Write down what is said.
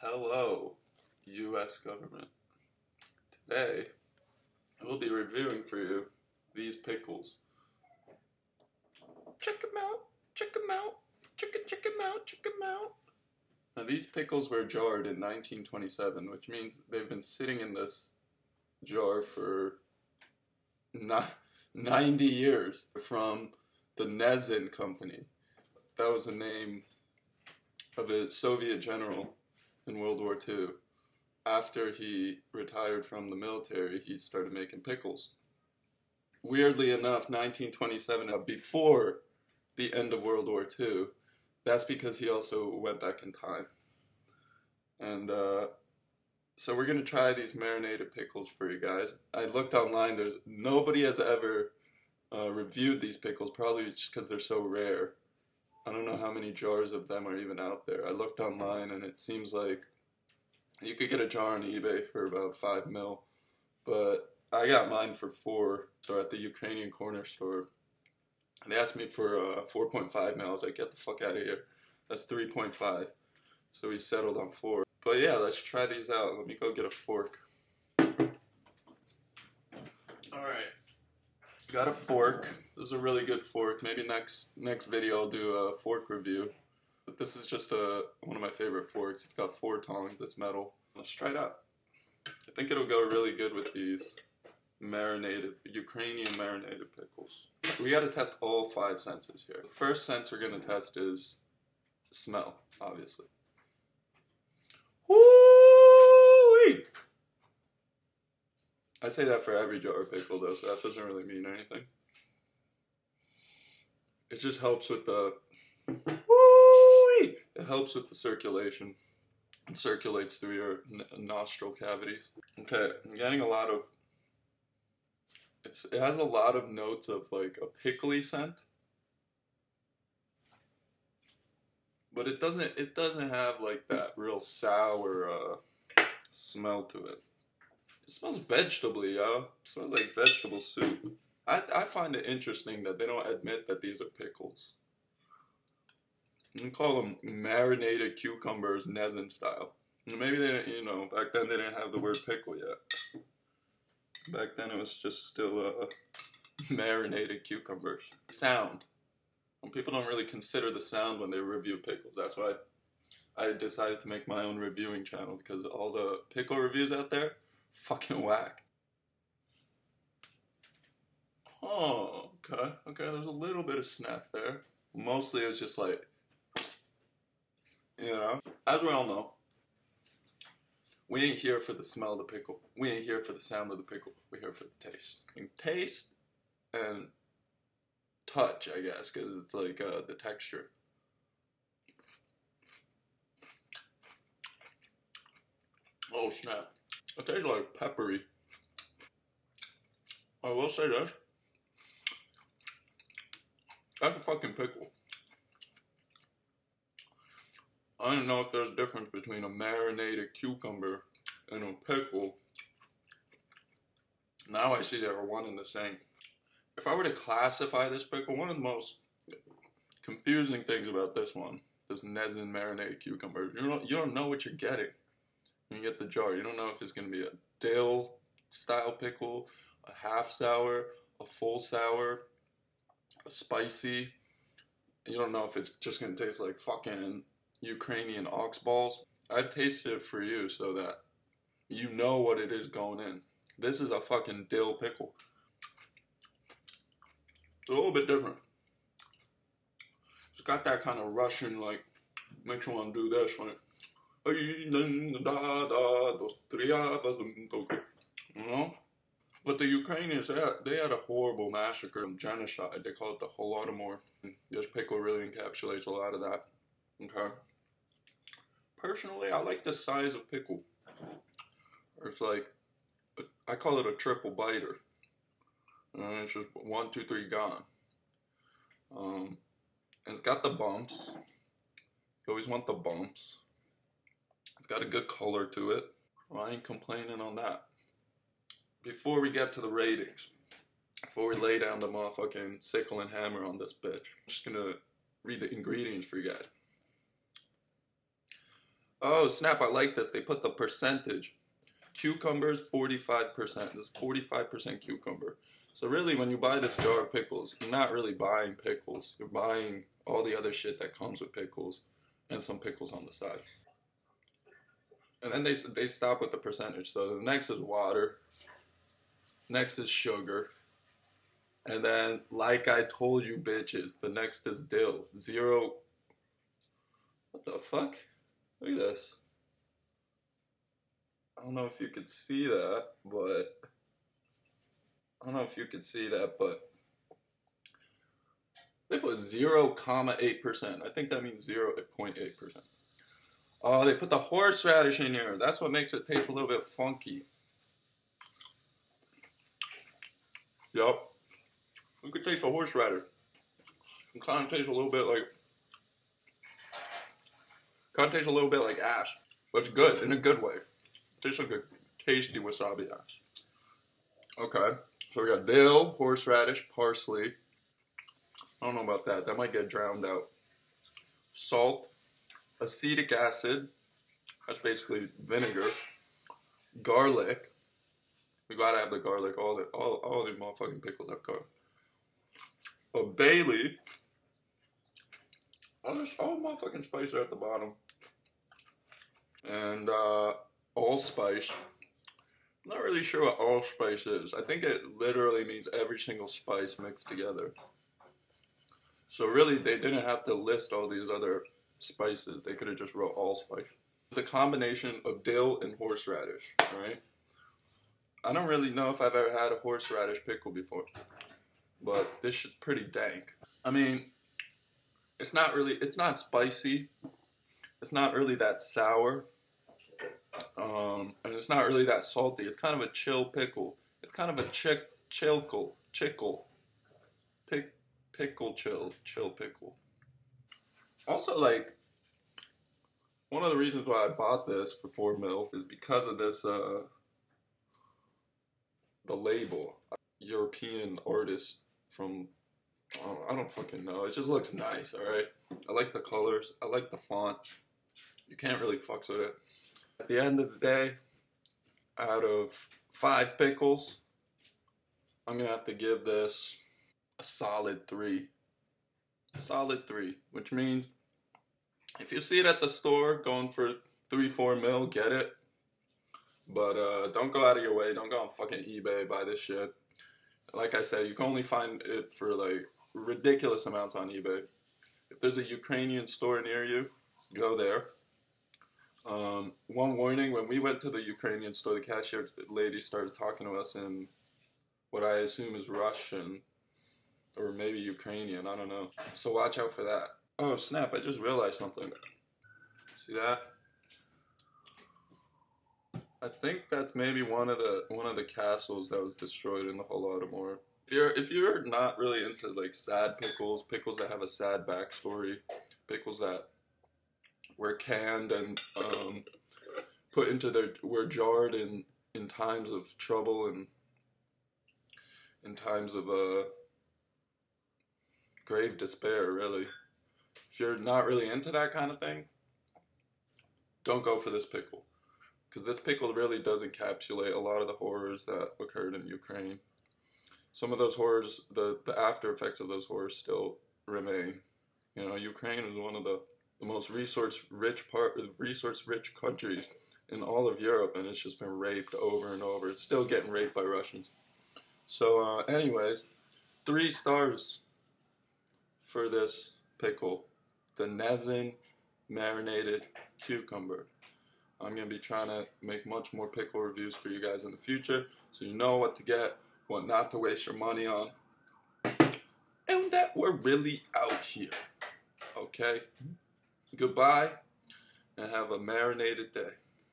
Hello, U.S. government. Today, we'll be reviewing for you these pickles. Check them out, check them out, check them out, check them out. Now these pickles were jarred in 1927, which means they've been sitting in this jar for 90 years from the Nezhin company. That was the name of a Soviet general in World War II. After he retired from the military, he started making pickles. Weirdly enough, 1927, before the end of World War II, that's because he also went back in time. And so we're going to try these marinated pickles for you guys. I looked online, nobody has ever reviewed these pickles, probably just because they're so rare. I don't know how many jars of them are even out there. I looked online and it seems like you could get a jar on eBay for about $5 mil, but I got mine for $4. So at the Ukrainian corner store, they asked me for 4.5 mil. I was like, get the fuck out of here. That's 3.5. So we settled on 4. But yeah, let's try these out. Let me go get a fork. Alright. Got a fork. This is a really good fork. Maybe next video I'll do a fork review. But this is just one of my favorite forks. It's got 4 tongs. It's metal. Let's try it out. I think it'll go really good with these Ukrainian marinated pickles. We got to test all 5 senses here. The first sense we're going to test is smell, obviously. Woo-wee! I say that for every jar of pickle though, so that doesn't really mean anything. It just helps with the woo-wee! It helps with the circulation. It circulates through your nostril cavities. Okay, I'm getting a lot of. It has a lot of notes of like a pickly scent, but it doesn't have like that real sour smell to it. It smells vegetable-y, yo. It smells like vegetable soup. I find it interesting that they don't admit that these are pickles. You call them marinated cucumbers, Nezhin style. Maybe they didn't, back then they didn't have the word pickle yet. Back then it was just still marinated cucumbers. Sound. And people don't really consider the sound when they review pickles. That's why I decided to make my own reviewing channel, because all the pickle reviews out there, fucking whack. Oh, okay, there's a little bit of snap there. Mostly it's just like, as we all know, we ain't here for the smell of the pickle. We ain't here for the sound of the pickle. We're here for the taste. And taste and touch, I guess, because it's like the texture. Oh, snap. It tastes like peppery. I will say this. That's a fucking pickle. I don't know if there's a difference between a marinated cucumber and a pickle. Now I see they're one and the same. If I were to classify this pickle, one of the most confusing things about this Nezhin marinated cucumber, you don't know what you're getting when you get the jar. You don't know if it's going to be a dill style pickle, a half sour, a full sour, a spicy. You don't know if it's just going to taste like fucking Ukrainian ox balls. I've tasted it for you so that you know what it is going in. This is a fucking dill pickle. It's a little bit different. It's got that kind of Russian, like, makes you want to do this, like, But the Ukrainians, they had a horrible massacre and genocide. They call it the Holodomor. This pickle really encapsulates a lot of that. Okay. Personally, I like the size of pickle. It's like, I call it a triple biter. It's just 1, 2, 3 gone. And it's got the bumps. You always want the bumps. It's got a good color to it. Well, I ain't complaining on that. Before we get to the ratings, before we lay down the motherfucking sickle and hammer on this bitch, I'm just gonna read the ingredients for you guys. Oh, snap, I like this. They put the percentage. Cucumbers, 45%. This is 45% cucumber. So really, when you buy this jar of pickles, you're not really buying pickles. You're buying all the other shit that comes with pickles and some pickles on the side. And then they stop with the percentage. So the next is water. Next is sugar. And then, like I told you bitches, the next is dill. 0. What the fuck? Look at this. I don't know if you could see that, but they put 0.8%. I think that means 0.8%. Oh, they put the horseradish in here. That's what makes it taste a little bit funky. Yup. You could taste the horseradish. It kind of tastes a little bit like ash. But it's good, in a good way. Tastes like a tasty wasabi ash. Okay, so we got dill, horseradish, parsley. I don't know about that. That might get drowned out. Salt, acetic acid. That's basically vinegar. Garlic. We gotta have the garlic. All the motherfucking pickles have garlic. A bay leaf. All motherfucking spice are at the bottom. And allspice. I'm not really sure what allspice is. I think it literally means every single spice mixed together. So really, they didn't have to list all these other spices. They could have just wrote allspice. It's a combination of dill and horseradish, right? I don't really know if I've ever had a horseradish pickle before, but this shit's pretty dank. I mean, it's not spicy. It's not really that sour. And it's not really that salty. It's kind of a chill pickle. It's kind of a chill pickle. Also, like, one of the reasons why I bought this for $4 mil is because of this, the label. European artist from, I don't fucking know. It just looks nice, alright? I like the colors. I like the font. You can't really fucks with it. At the end of the day, out of 5 pickles, I'm going to have to give this a solid 3. A solid 3, which means if you see it at the store going for 3-4 mil, get it. But don't go out of your way. Don't go on fucking eBay, buy this shit. Like I said, you can only find it for like ridiculous amounts on eBay. If there's a Ukrainian store near you, go there. One warning, when we went to the Ukrainian store, the cashier lady started talking to us in what I assume is Russian, or maybe Ukrainian, I don't know. So watch out for that. Oh snap, I just realized something. See that? I think that's maybe one of the castles that was destroyed in the Holodomor. If you're not really into like sad pickles, pickles that have a sad backstory, pickles that were canned and were jarred in times of trouble and in times of grave despair, really. If you're not really into that kind of thing, don't go for this pickle. Because this pickle really does encapsulate a lot of the horrors that occurred in Ukraine. Some of those horrors, the after effects of those horrors still remain. You know, Ukraine is one of the most resource-rich countries in all of Europe, and it's just been raped over and over. It's still getting raped by Russians. So, anyways, 3 stars for this pickle. The Nezhin marinated cucumber. I'm going to be trying to make much more pickle reviews for you guys in the future, so you know what to get, what not to waste your money on, and that we're really out here. Okay? Goodbye, and have a marinated day.